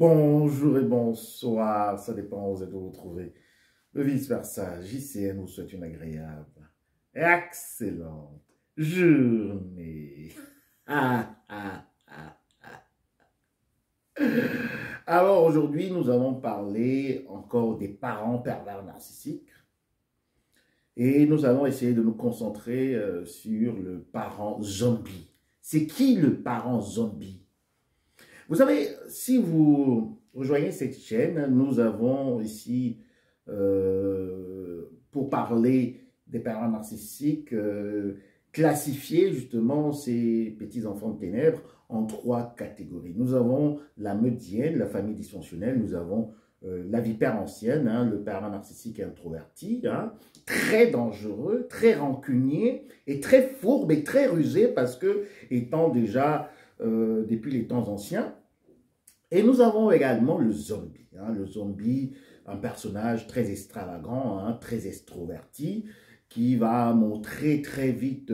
Bonjour et bonsoir, ça dépend où vous êtes où vous trouvez. Le vice-versa, JCN vous souhaite une agréable et excellente journée. Alors aujourd'hui, nous allons parler encore des parents pervers narcissiques et nous allons essayer de nous concentrer sur le parent zombie. C'est qui le parent zombie? Vous savez, si vous rejoignez cette chaîne, nous avons ici, pour parler des parents narcissiques, classifié justement ces petits enfants de ténèbres en 3 catégories. Nous avons la medienne, la famille dysfonctionnelle, nous avons la vipère ancienne, le parent narcissique introverti, très dangereux, très rancunier et très fourbe et très rusé parce que étant déjà depuis les temps anciens. Et nous avons également le zombie. Le zombie, un personnage très extravagant, très extroverti, qui va montrer très vite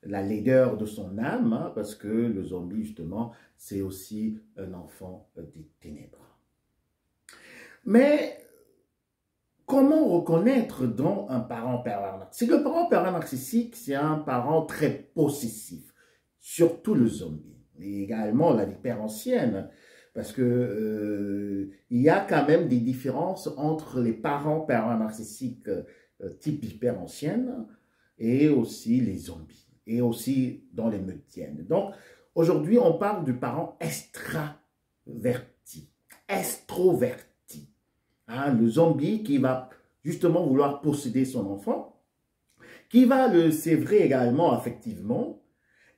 la laideur de son âme, parce que le zombie, justement, c'est aussi un enfant des ténèbres. Mais comment reconnaître donc un parent pervers narcissique? Le parent pervers narcissique, c'est un parent très possessif, surtout le zombie, et également la vipère ancienne, parce que il y a quand même des différences entre les parents pervers narcissiques type vipère ancienne et aussi les zombies, et aussi dans les mediennes. Donc, aujourd'hui, on parle du parent extroverti, le zombie qui va justement vouloir posséder son enfant, qui va le sévrer également affectivement,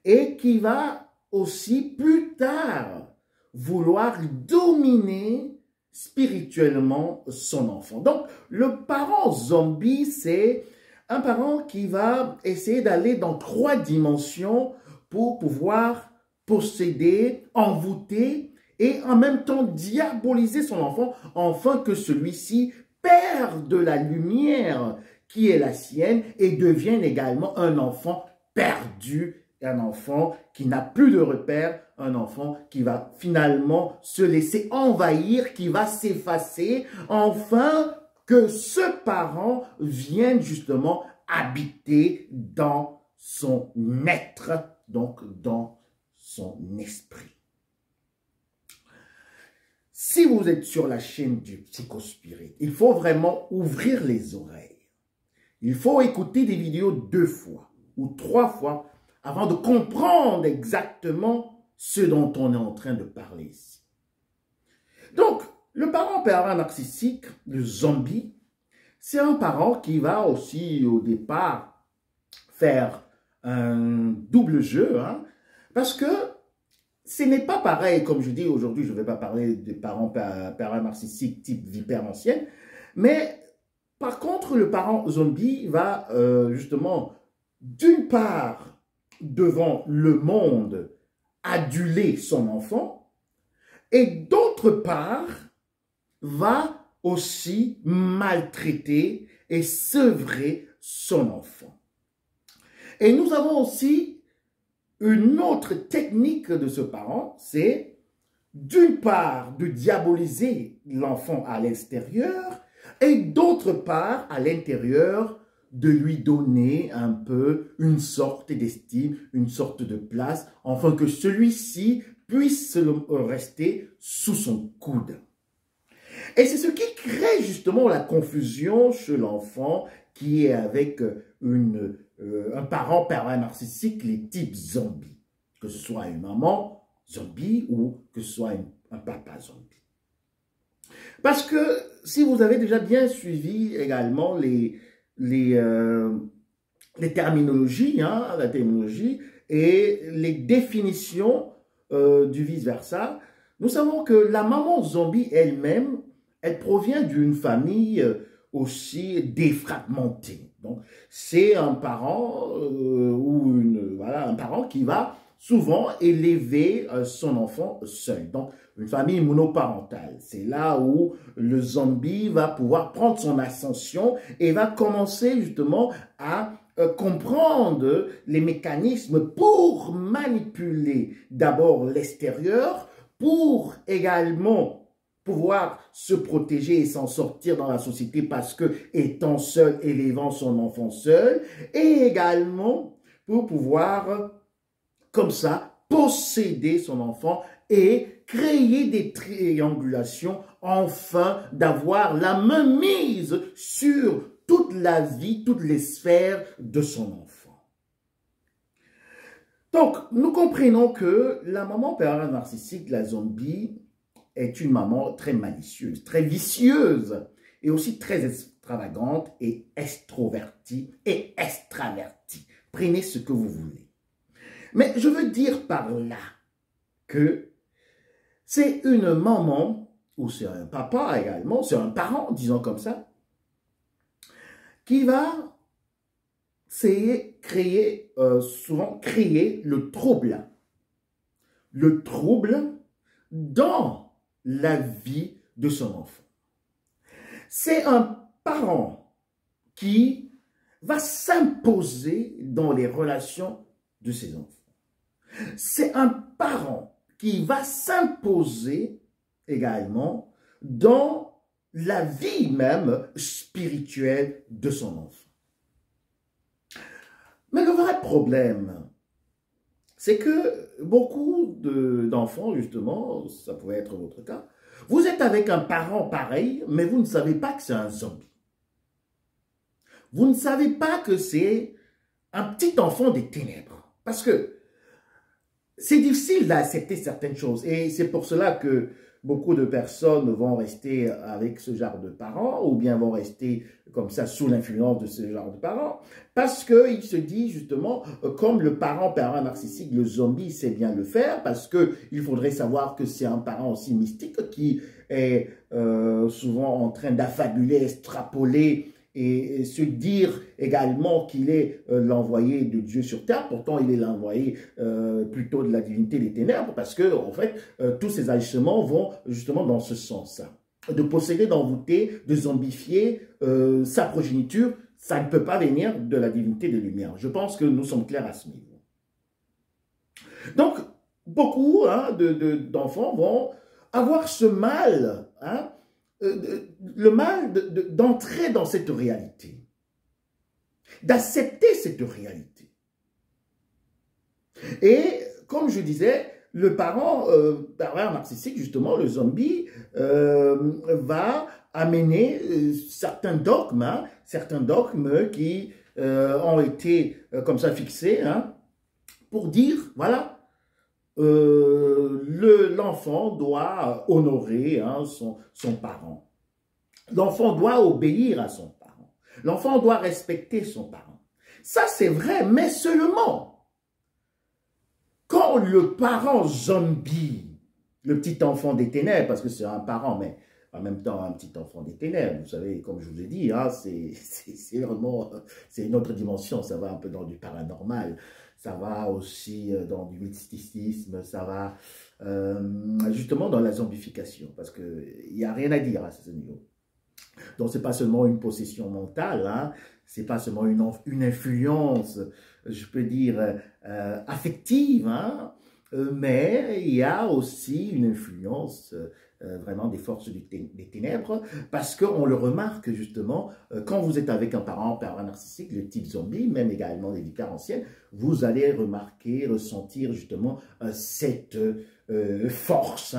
et qui va aussi plus tard vouloir dominer spirituellement son enfant. Donc, le parent zombie, c'est un parent qui va essayer d'aller dans 3 dimensions pour pouvoir posséder, envoûter et en même temps diaboliser son enfant afin que celui-ci perde de la lumière qui est la sienne et devienne également un enfant perdu, un enfant qui n'a plus de repères, un enfant qui va finalement se laisser envahir, qui va s'effacer, enfin que ce parent vienne justement habiter dans son être, donc dans son esprit. Si vous êtes sur la chaîne du Psychospirit, il faut vraiment ouvrir les oreilles. Il faut écouter des vidéos 2 fois ou 3 fois avant de comprendre exactement ce dont on est en train de parler ici. Donc, le parent pervers narcissique, le zombie, c'est un parent qui va aussi au départ faire un double jeu, parce que ce n'est pas pareil, comme je dis aujourd'hui, je ne vais pas parler des parents pervers narcissiques type vipère ancienne, mais par contre, le parent zombie va justement, d'une part, devant le monde, aduler son enfant, et d'autre part, va aussi maltraiter et sevrer son enfant. Et nous avons aussi une autre technique de ce parent, c'est d'une part de diaboliser l'enfant à l'extérieur et d'autre part à l'intérieur de lui donner un peu une sorte d'estime, une sorte de place, afin que celui-ci puisse rester sous son coude. Et c'est ce qui crée justement la confusion chez l'enfant qui est avec un parent pervers narcissique, les types zombies. Que ce soit une maman zombie ou que ce soit un papa zombie. Parce que si vous avez déjà bien suivi également les terminologies, la terminologie et les définitions du vice-versa, nous savons que la maman zombie elle-même, elle provient d'une famille aussi défragmentée. Donc, c'est un parent un parent qui va souvent élever son enfant seul. Donc, une famille monoparentale. C'est là où le zombie va pouvoir prendre son ascension et va commencer justement à comprendre les mécanismes pour manipuler d'abord l'extérieur, pour également pouvoir se protéger et s'en sortir dans la société parce que étant seul, élevant son enfant seul, et également pour pouvoir, comme ça, posséder son enfant et créer des triangulations, enfin d'avoir la main mise sur toute la vie, toutes les sphères de son enfant. Donc, nous comprenons que la maman pervers narcissique, la zombie, est une maman très malicieuse, très vicieuse et aussi très extravagante et extrovertie et extravertie. Prenez ce que vous voulez. Mais je veux dire par là que c'est une maman, ou c'est un papa également, c'est un parent, disons comme ça, qui va souvent créer le trouble. Le trouble dans la vie de son enfant. C'est un parent qui va s'imposer dans les relations de ses enfants. C'est un parent qui va s'imposer également dans la vie même spirituelle de son enfant. Mais le vrai problème, c'est que beaucoup d'enfants, justement, ça pouvait être votre cas, vous êtes avec un parent pareil, mais vous ne savez pas que c'est un zombie. Vous ne savez pas que c'est un petit enfant des ténèbres. Parce que c'est difficile d'accepter certaines choses. Et c'est pour cela que beaucoup de personnes vont rester avec ce genre de parents ou bien vont rester comme ça sous l'influence de ce genre de parents parce qu'ils se disent justement, comme le parent pervers narcissique, le zombie sait bien le faire parce qu'il faudrait savoir que c'est un parent aussi mystique qui est souvent en train d'affabuler, extrapoler et se dire également qu'il est l'envoyé de Dieu sur terre. Pourtant, il est l'envoyé plutôt de la divinité des ténèbres parce que, en fait, tous ces agissements vont justement dans ce sens-là. De posséder, d'envoûter, de zombifier sa progéniture, ça ne peut pas venir de la divinité de lumière. Je pense que nous sommes clairs à ce niveau. Donc, beaucoup d'enfants vont avoir ce mal, le mal d'entrer dans cette réalité, d'accepter cette réalité. Et comme je disais, le parent pervers narcissique, justement, le zombie, va amener certains dogmes qui ont été comme ça fixés, pour dire, voilà, l'enfant doit honorer son parent. L'enfant doit obéir à son parent. L'enfant doit respecter son parent. Ça, c'est vrai, mais seulement quand le parent zombie, le petit enfant des ténèbres, parce que c'est un parent, mais en même temps un petit enfant des ténèbres, vous savez, comme je vous ai dit, c'est vraiment, c'est une autre dimension, ça va un peu dans du paranormal. Ça va aussi dans du mysticisme, ça va justement dans la zombification, parce qu'il n'y a rien à dire à ce niveau. Donc, ce n'est pas seulement une possession mentale, ce n'est pas seulement une influence, je peux dire, affective, mais il y a aussi une influence vraiment des forces des ténèbres, parce qu'on le remarque justement, quand vous êtes avec un parent pervers narcissique, le type zombie, même également des vies carentielles, vous allez remarquer, ressentir justement cette force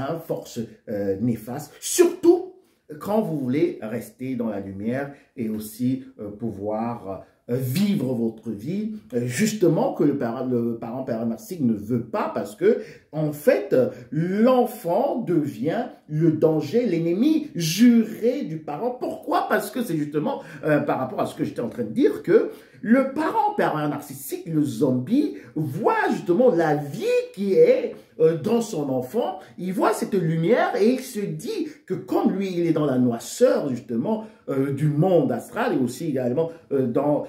néfaste, surtout quand vous voulez rester dans la lumière et aussi pouvoir vivre votre vie, justement que le parent pervers narcissique ne veut pas parce que, en fait, l'enfant devient le danger, l'ennemi juré du parent. Pourquoi? Parce que c'est justement par rapport à ce que j'étais en train de dire que le parent pervers narcissique, le zombie, voit justement la vie qui est dans son enfant, il voit cette lumière et il se dit que comme lui, il est dans la noirceur justement du monde astral et aussi également dans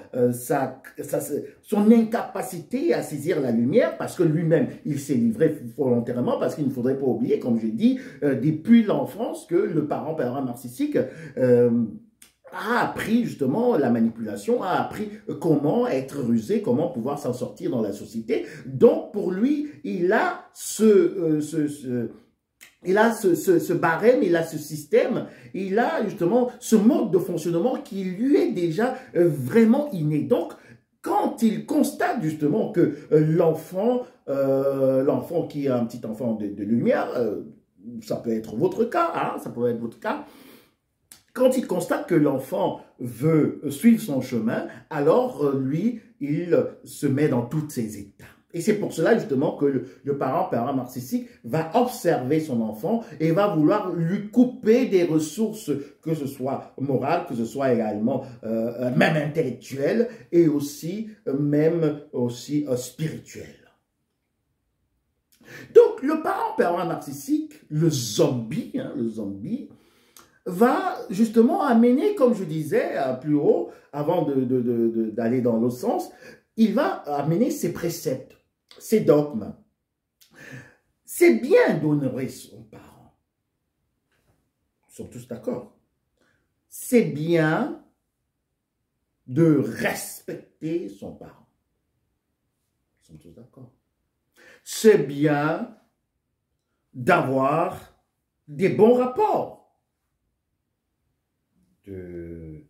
son incapacité à saisir la lumière parce que lui-même, il s'est livré volontairement parce qu'il ne faudrait pas oublier, comme j'ai dit, depuis l'enfance que le parent pervers narcissique a appris justement la manipulation, a appris comment être rusé, comment pouvoir s'en sortir dans la société. Donc pour lui, il a il a ce barème, il a ce système, il a justement ce mode de fonctionnement qui lui est déjà vraiment inné. Donc, quand il constate justement que l'enfant qui est un petit enfant de lumière, ça peut être votre cas, hein, ça peut être votre cas, quand il constate que l'enfant veut suivre son chemin, alors lui, il se met dans tous ses états. Et c'est pour cela justement que le parent narcissique va observer son enfant et va vouloir lui couper des ressources, que ce soit morales, que ce soit également même intellectuelles et aussi même aussi spirituelles. Donc le parent narcissique, le zombie, va justement amener, comme je disais plus haut, avant d'aller dans l'autre sens, il va amener ses préceptes, ses dogmes. C'est bien d'honorer son parent. Ils sont tous d'accord. C'est bien de respecter son parent. Ils sont tous d'accord. C'est bien d'avoir des bons rapports de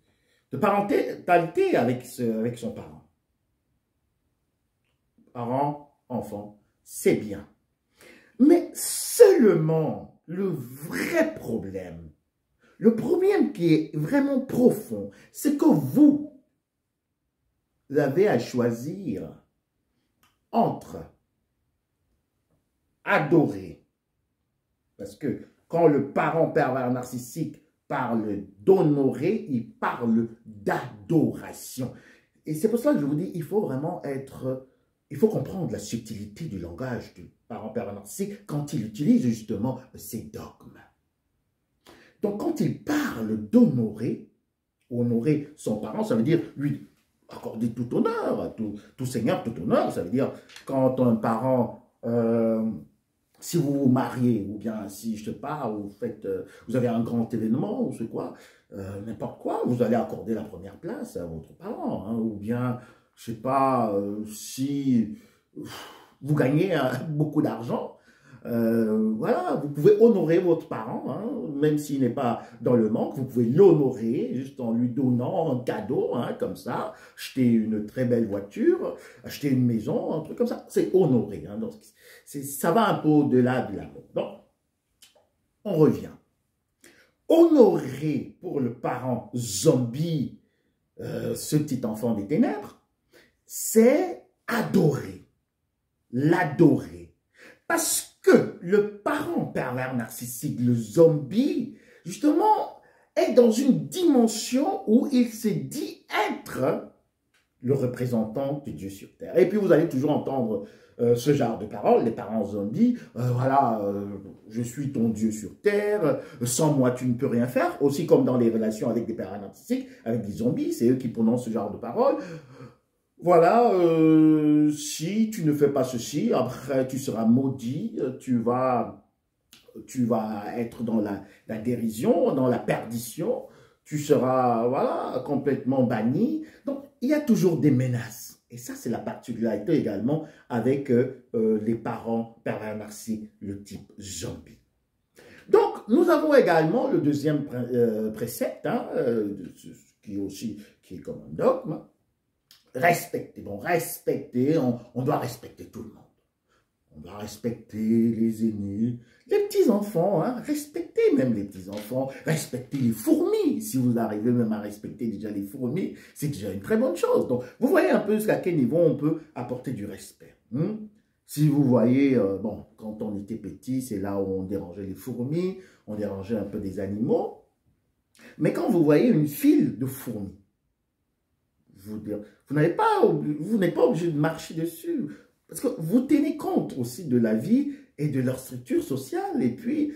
parentalité avec son parent. Parent, enfant, c'est bien. Mais seulement le vrai problème, le problème qui est vraiment profond, c'est que vous avez à choisir entre adorer, parce que quand le parent pervers narcissique parle d'honorer, il parle d'adoration. Et c'est pour ça que je vous dis, il faut vraiment il faut comprendre la subtilité du langage du parent pervers narcissique quand il utilise justement ces dogmes. Donc quand il parle d'honorer, honorer son parent, ça veut dire lui accorder tout honneur, tout seigneur, tout honneur. Ça veut dire quand un parent... si vous vous mariez, ou bien si, je sais pas, vous avez un grand événement, ou c'est quoi, n'importe quoi, vous allez accorder la première place à votre parent, hein, ou bien, je sais pas, si vous gagnez beaucoup d'argent, voilà, vous pouvez honorer votre parent, hein, même s'il n'est pas dans le manque, vous pouvez l'honorer juste en lui donnant un cadeau, hein, comme ça, acheter une très belle voiture, acheter une maison, un truc comme ça, c'est honorer. Hein, donc ça va un peu au-delà de l'amour. Donc, on revient. Honorer pour le parent zombie, ce petit enfant des ténèbres, c'est adorer, l'adorer. Parce que le parent pervers narcissique, le zombie, justement, est dans une dimension où il se dit être le représentant de Dieu sur terre. Et puis vous allez toujours entendre ce genre de paroles, les parents zombies, voilà, je suis ton Dieu sur terre, sans moi tu ne peux rien faire, aussi comme dans les relations avec des parents narcissiques, avec des zombies, c'est eux qui prononcent ce genre de paroles. Voilà, si tu ne fais pas ceci, après tu seras maudit, tu vas être dans la dérision, dans la perdition, tu seras, voilà, complètement banni. Donc, il y a toujours des menaces. Et ça, c'est la particularité également avec les parents pervers narcissiques, le type zombie. Donc, nous avons également le deuxième précepte, hein, qui est comme un dogme. Respecter. Bon, respecter, on doit respecter tout le monde. On doit respecter les aînés, les petits-enfants, hein, respecter même les petits-enfants, respecter les fourmis. Si vous arrivez même à respecter déjà les fourmis, c'est déjà une très bonne chose. Donc, vous voyez un peu jusqu'à quel niveau on peut apporter du respect. Si vous voyez, bon, quand on était petit, c'est là où on dérangeait les fourmis, on dérangeait un peu des animaux. Mais quand vous voyez une file de fourmis, vous n'êtes pas obligé de marcher dessus. Parce que vous tenez compte aussi de la vie et de leur structure sociale. Et puis,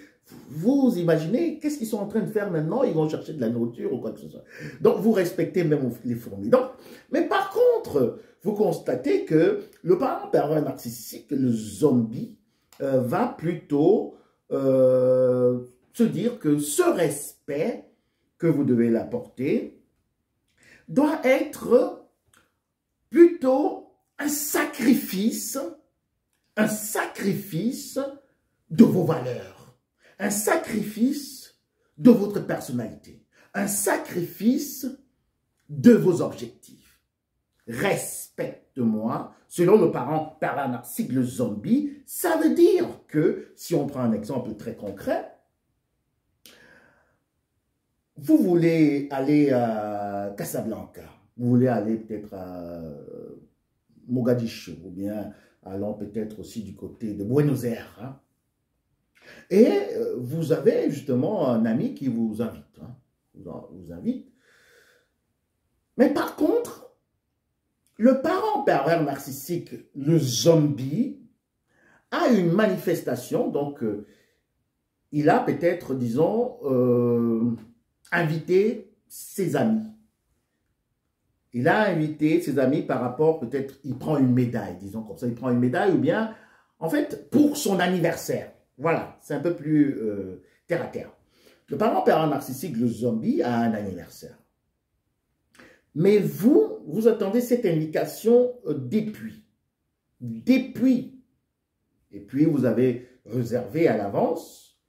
vous imaginez, qu'est-ce qu'ils sont en train de faire maintenant? Ils vont chercher de la nourriture ou quoi que ce soit. Donc, vous respectez même les fourmis. Donc, mais par contre, vous constatez que le parent pervers narcissique, le zombie, va plutôt se dire que ce respect que vous devez l'apporter doit être plutôt un sacrifice de vos valeurs, un sacrifice de votre personnalité, un sacrifice de vos objectifs. Respecte-moi, selon le parent pervers narcissique, le zombie, ça veut dire que, si on prend un exemple très concret, vous voulez aller à Casablanca, vous voulez aller peut-être à Mogadiscio, ou bien allons peut-être aussi du côté de Buenos Aires. Hein. Et vous avez justement un ami qui vous invite. Hein, vous invite. Mais par contre, le parent pervers narcissique, le zombie, a une manifestation. Donc, il a peut-être, disons, invité ses amis. Il a invité ses amis par rapport, peut-être, il prend une médaille, disons comme ça, il prend une médaille ou bien, en fait, pour son anniversaire. Voilà, c'est un peu plus terre à terre. Le parent pervers narcissique, le zombie, a un anniversaire. Mais vous attendez cette indication depuis. Depuis. Et puis, vous avez réservé à l'avance.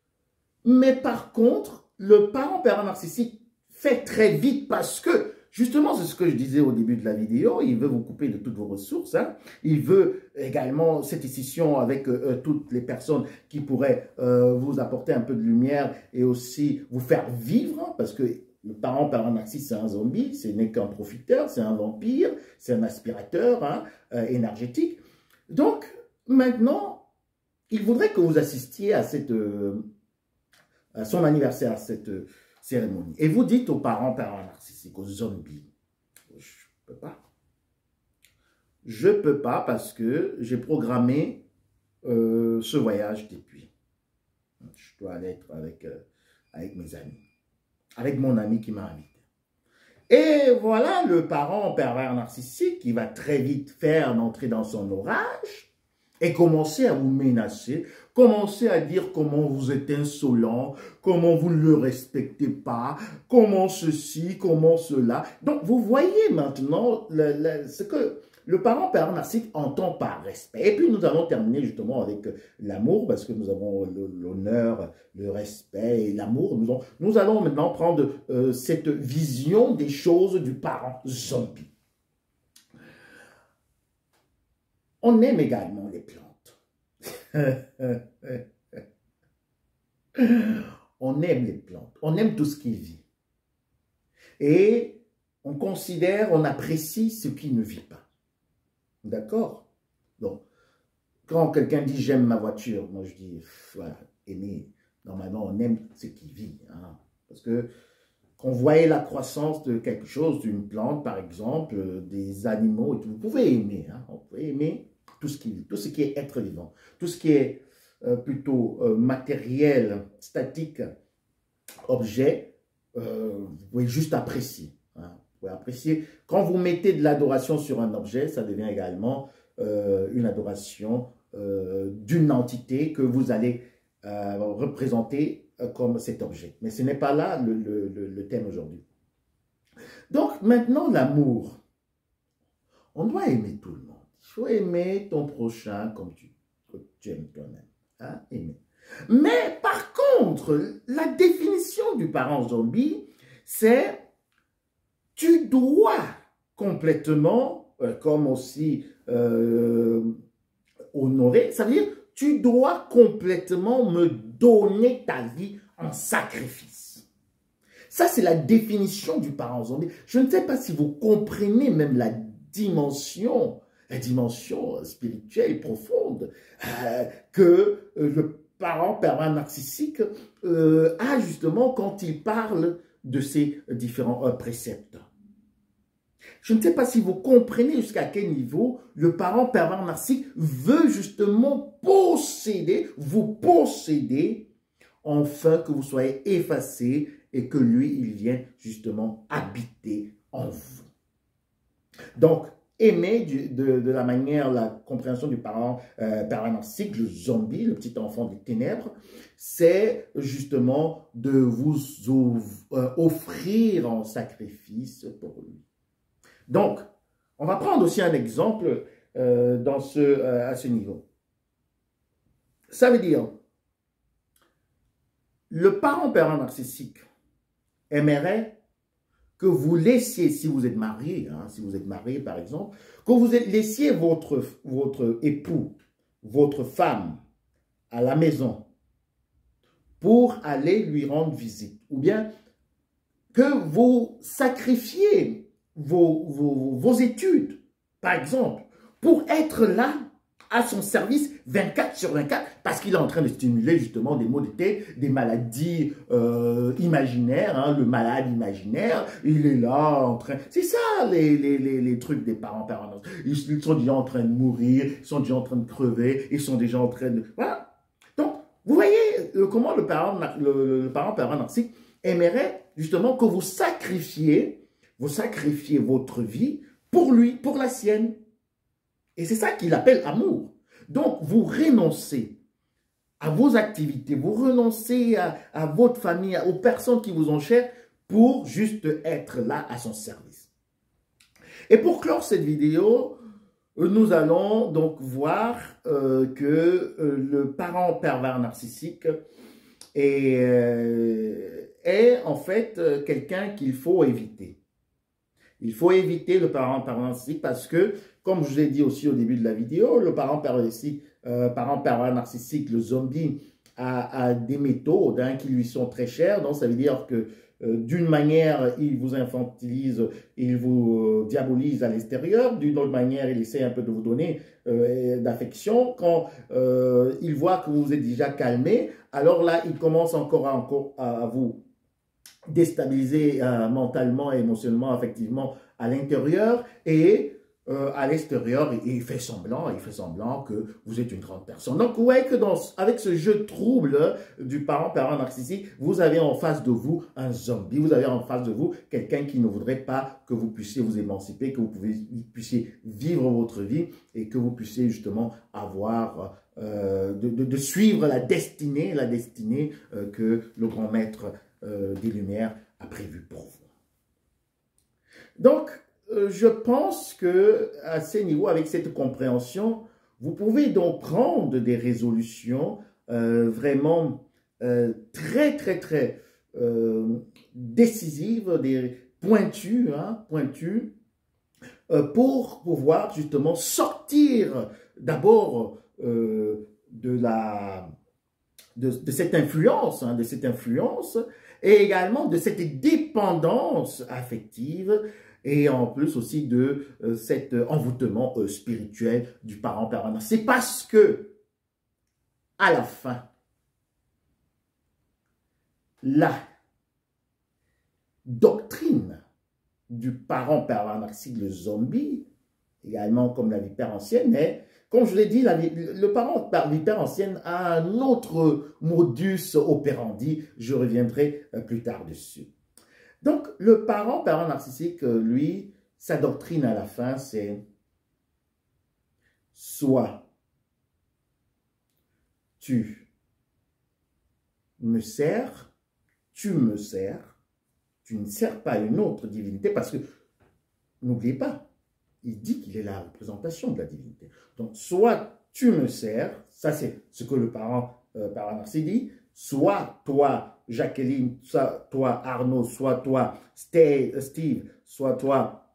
Mais par contre, le parent pervers narcissique fait très vite parce que, justement, c'est ce que je disais au début de la vidéo, il veut vous couper de toutes vos ressources. Hein. Il veut également cette scission avec toutes les personnes qui pourraient vous apporter un peu de lumière et aussi vous faire vivre, hein, parce que le parent pervers narcissique, c'est un zombie, ce n'est qu'un profiteur, c'est un vampire, c'est un aspirateur hein, énergétique. Donc, maintenant, il voudrait que vous assistiez à son anniversaire, à cette cérémonie. Et vous dites aux parents pervers narcissiques, aux zombies, je ne peux pas. Je ne peux pas parce que j'ai programmé ce voyage depuis. Je dois aller être avec mes amis. Avec mon ami qui m'a invité. Et voilà le parent pervers narcissique qui va très vite faire entrer dans son orage et commencer à vous menacer, commencer à dire comment vous êtes insolent, comment vous ne le respectez pas, comment ceci, comment cela. Donc vous voyez maintenant ce que le parent pervers narcissique entend par respect. Et puis nous allons terminer justement avec l'amour, parce que nous avons l'honneur, le respect et l'amour. Nous allons maintenant prendre cette vision des choses du parent zombie. On aime également les plantes. On aime les plantes. On aime tout ce qui vit. Et on considère, on apprécie ce qui ne vit pas. D'accord? Donc, quand quelqu'un dit « j'aime ma voiture », moi je dis « voilà, aimer ». Normalement, on aime ce qui vit. Hein, parce que quand vous voyez la croissance de quelque chose, d'une plante par exemple, des animaux, et tout, vous pouvez aimer. Hein, vous pouvez aimer tout ce qui vit, tout ce qui est être vivant, tout ce qui est plutôt matériel, statique, objet, vous pouvez juste apprécier. Hein. Vous pouvez apprécier. Quand vous mettez de l'adoration sur un objet, ça devient également une adoration d'une entité que vous allez représenter comme cet objet. Mais ce n'est pas là le thème aujourd'hui. Donc maintenant, l'amour. On doit aimer tout le monde. Il faut aimer ton prochain comme tu aimes toi-même. Hein? Aimer. Mais par contre, la définition du parent zombie, c'est tu dois complètement, comme aussi honorer, ça veut dire tu dois complètement me donner ta vie en sacrifice. Ça, c'est la définition du parent zombie. Je ne sais pas si vous comprenez même la dimension spirituelle profonde que le parent pervers narcissique a justement quand il parle de ces différents préceptes. Je ne sais pas si vous comprenez jusqu'à quel niveau le parent pervers narcissique veut justement vous posséder, afin que vous soyez effacés et que lui, il vienne justement habiter en vous. Donc, aimer de la manière, la compréhension du parent pervers narcissique, le zombie, le petit enfant des ténèbres, c'est justement de vous offrir en sacrifice pour lui. Donc, on va prendre aussi un exemple à ce niveau. Ça veut dire, le parent pervers narcissique aimerait que vous laissiez, si vous êtes marié, hein, si vous êtes marié par exemple, que vous laissiez votre époux, votre femme à la maison pour aller lui rendre visite. Ou bien que vous sacrifiez vos études, par exemple, pour être là à son service 24 sur 24 parce qu'il est en train de stimuler justement des maux de tête, des maladies imaginaires, hein, le malade imaginaire, il est là en train... C'est ça les trucs des parents permanents. Ils sont déjà en train de mourir, ils sont déjà en train de crever, ils sont déjà en train de... Voilà. Donc, vous voyez comment le parent pervers narcissique aimerait justement que vous sacrifiez votre vie pour lui, pour la sienne. Et c'est ça qu'il appelle amour. Donc, vous renoncez à vos activités, vous renoncez à votre famille, aux personnes qui vous ont chères pour juste être là à son service. Et pour clore cette vidéo, nous allons donc voir que le parent pervers narcissique est en fait quelqu'un qu'il faut éviter. Il faut éviter le parent pervers narcissique parce que, comme je vous ai dit aussi au début de la vidéo, le parent pervers narcissique, le zombie, a des méthodes hein, qui lui sont très chères. Donc, ça veut dire que d'une manière, il vous infantilise, il vous diabolise à l'extérieur. D'une autre manière, il essaie un peu de vous donner d'affection. Quand il voit que vous êtes déjà calmé, alors là, il commence encore à vous déstabiliser mentalement, émotionnellement, affectivement à l'intérieur et à l'extérieur, il fait semblant que vous êtes une grande personne. Donc, vous voyez que avec ce jeu trouble du parent pervers narcissique, vous avez en face de vous un zombie, vous avez en face de vous quelqu'un qui ne voudrait pas que vous puissiez vous émanciper, que vous puissiez vivre votre vie et que vous puissiez justement avoir, de suivre la destinée que le grand maître des Lumières a prévu pour vous. Donc, je pense que à ce niveau, avec cette compréhension, vous pouvez donc prendre des résolutions vraiment très décisives, des pointues, pour pouvoir justement sortir d'abord de cette influence, et également de cette dépendance affective et en plus aussi de cet envoûtement spirituel du parent permanent. C'est parce que, à la fin, la doctrine du parent pervers narcissique, le zombie, également comme la vipère ancienne, est, comme je l'ai dit, le parent vipère ancienne a un autre modus operandi. Je reviendrai plus tard dessus. Donc, le parent pervers narcissique, lui, sa doctrine à la fin, c'est soit tu me sers, tu me sers, tu ne sers pas une autre divinité parce que, n'oubliez pas, il dit qu'il est la représentation de la divinité. Donc, soit tu me sers, ça c'est ce que le parent pervers narcissique dit, soit toi, Jacqueline, soit toi, Arnaud, soit toi, Steve, soit toi,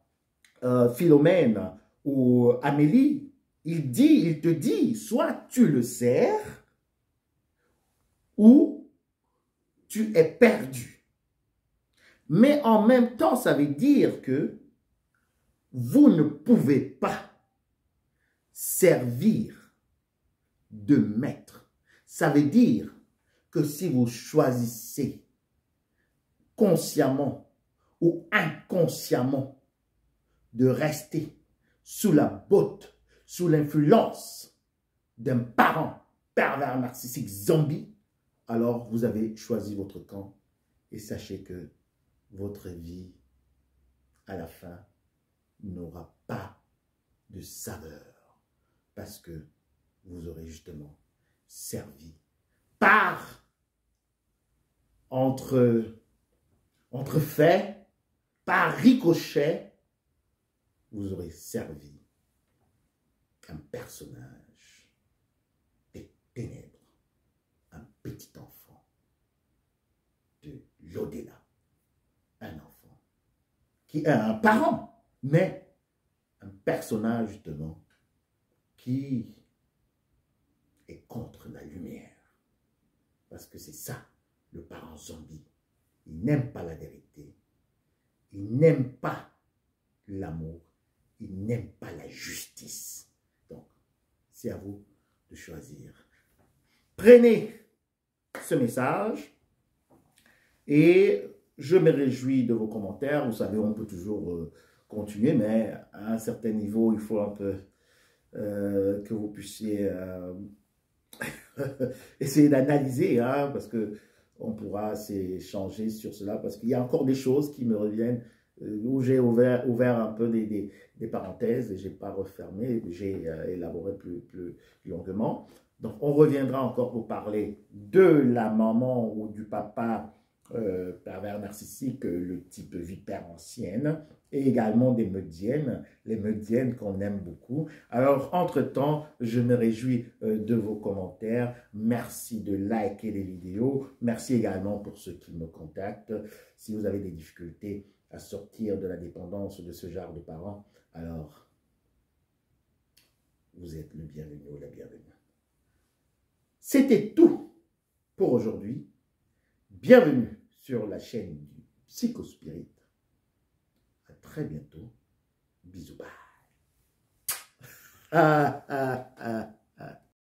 Philomène ou Amélie, il te dit, soit tu le sers ou tu es perdu. Mais en même temps, ça veut dire que vous ne pouvez pas servir de maître. Ça veut dire que si vous choisissez consciemment ou inconsciemment de rester sous la botte, sous l'influence d'un parent pervers narcissique zombie, alors vous avez choisi votre camp et sachez que votre vie, à la fin, n'aura pas de saveur parce que vous aurez justement servi par entre faits, par ricochet, vous aurez servi un personnage des ténèbres, un petit enfant l'au-delà. Un enfant qui est un parent, mais un personnage justement qui est contre la lumière. Parce que c'est ça, le parent zombie. Il n'aime pas la vérité. Il n'aime pas l'amour. Il n'aime pas la justice. Donc, c'est à vous de choisir. Prenez ce message et je me réjouis de vos commentaires. Vous savez, on peut toujours continuer, mais à un certain niveau, il faut un peu que vous puissiez essayer d'analyser, hein, parce que on pourra s'échanger sur cela, parce qu'il y a encore des choses qui me reviennent, où j'ai ouvert un peu des parenthèses, et je n'ai pas refermé, j'ai élaboré plus longuement. Donc, on reviendra encore pour parler de la maman ou du papa pervers narcissique, le type vipère ancienne, et également des meudiennes, les meudiennes qu'on aime beaucoup. Alors, entre-temps, je me réjouis de vos commentaires. Merci de liker les vidéos. Merci également pour ceux qui me contactent. Si vous avez des difficultés à sortir de la dépendance de ce genre de parents, alors, vous êtes le bienvenu ou la bienvenue. C'était tout pour aujourd'hui. Bienvenue sur la chaîne du Psychospirit. À très bientôt. Bisous. Bye.